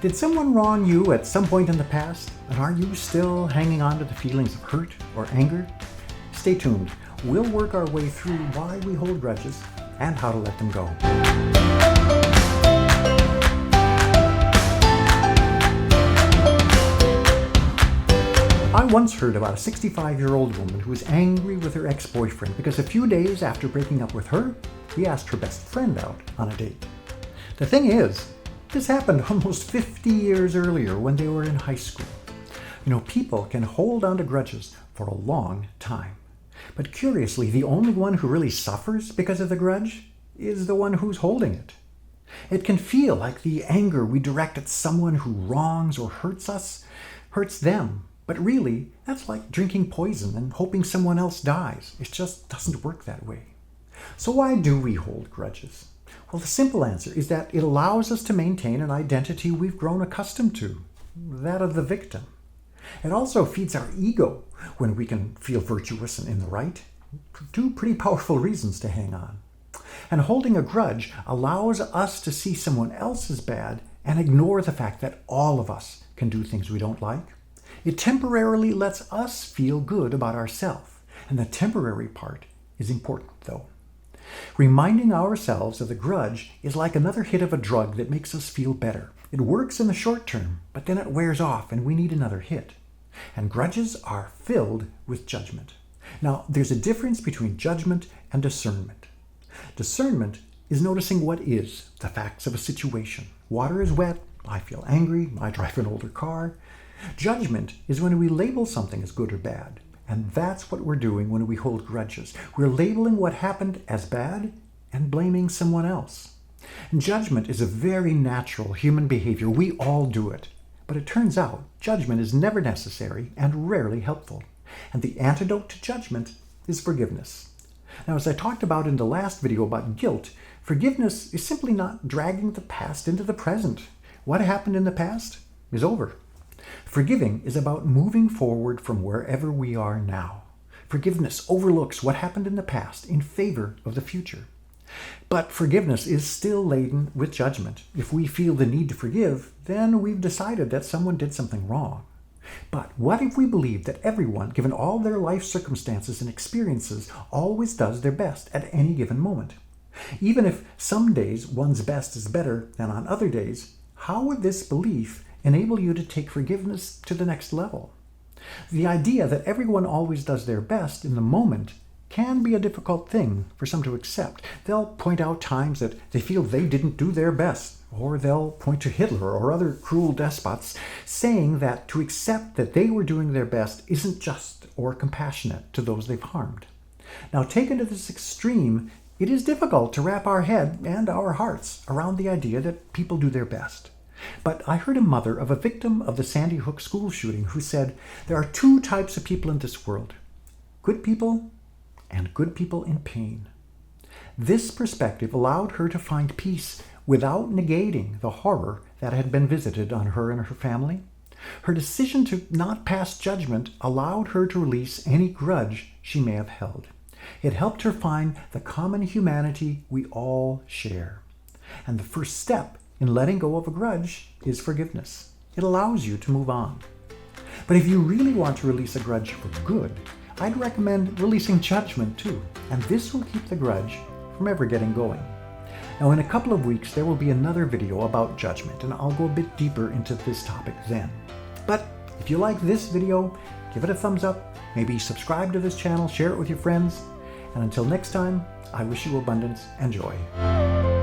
Did someone wrong you at some point in the past? And are you still hanging on to the feelings of hurt or anger? Stay tuned. We'll work our way through why we hold grudges and how to let them go. I once heard about a 65-year-old woman who was angry with her ex-boyfriend because a few days after breaking up with her, he asked her best friend out on a date. The thing is, this happened almost 50 years earlier when they were in high school. You know, people can hold on to grudges for a long time. But curiously, the only one who really suffers because of the grudge is the one who's holding it. It can feel like the anger we direct at someone who wrongs or hurts us hurts them. But really, that's like drinking poison and hoping someone else dies. It just doesn't work that way. So why do we hold grudges? Well, the simple answer is that it allows us to maintain an identity we've grown accustomed to, that of the victim. It also feeds our ego when we can feel virtuous and in the right. Two pretty powerful reasons to hang on. And holding a grudge allows us to see someone else as bad and ignore the fact that all of us can do things we don't like. It temporarily lets us feel good about ourselves, and the temporary part is important, though. Reminding ourselves of the grudge is like another hit of a drug that makes us feel better. It works in the short term, but then it wears off and we need another hit. And grudges are filled with judgment. Now, there's a difference between judgment and discernment. Discernment is noticing what is, the facts of a situation. Water is wet, I feel angry, I drive an older car. Judgment is when we label something as good or bad. And that's what we're doing when we hold grudges. We're labeling what happened as bad and blaming someone else. And judgment is a very natural human behavior. We all do it. But it turns out judgment is never necessary and rarely helpful. And the antidote to judgment is forgiveness. Now, as I talked about in the last video about guilt, forgiveness is simply not dragging the past into the present. What happened in the past is over. Forgiving is about moving forward from wherever we are now. Forgiveness overlooks what happened in the past in favor of the future. But forgiveness is still laden with judgment. If we feel the need to forgive, then we've decided that someone did something wrong. But what if we believe that everyone, given all their life circumstances and experiences, always does their best at any given moment? Even if some days one's best is better than on other days, how would this belief enable you to take forgiveness to the next level? The idea that everyone always does their best in the moment can be a difficult thing for some to accept. They'll point out times that they feel they didn't do their best, or they'll point to Hitler or other cruel despots, saying that to accept that they were doing their best isn't just or compassionate to those they've harmed. Now, taken to this extreme, it is difficult to wrap our head and our hearts around the idea that people do their best. But I heard a mother of a victim of the Sandy Hook school shooting who said, there are two types of people in this world, good people and good people in pain. This perspective allowed her to find peace without negating the horror that had been visited on her and her family. Her decision to not pass judgment allowed her to release any grudge she may have held. It helped her find the common humanity we all share. And the first step in letting go of a grudge is forgiveness. It allows you to move on. But if you really want to release a grudge for good, I'd recommend releasing judgment too, and this will keep the grudge from ever getting going. Now, in a couple of weeks, there will be another video about judgment, and I'll go a bit deeper into this topic then. But if you like this video, give it a thumbs up, maybe subscribe to this channel, share it with your friends, and until next time, I wish you abundance and joy.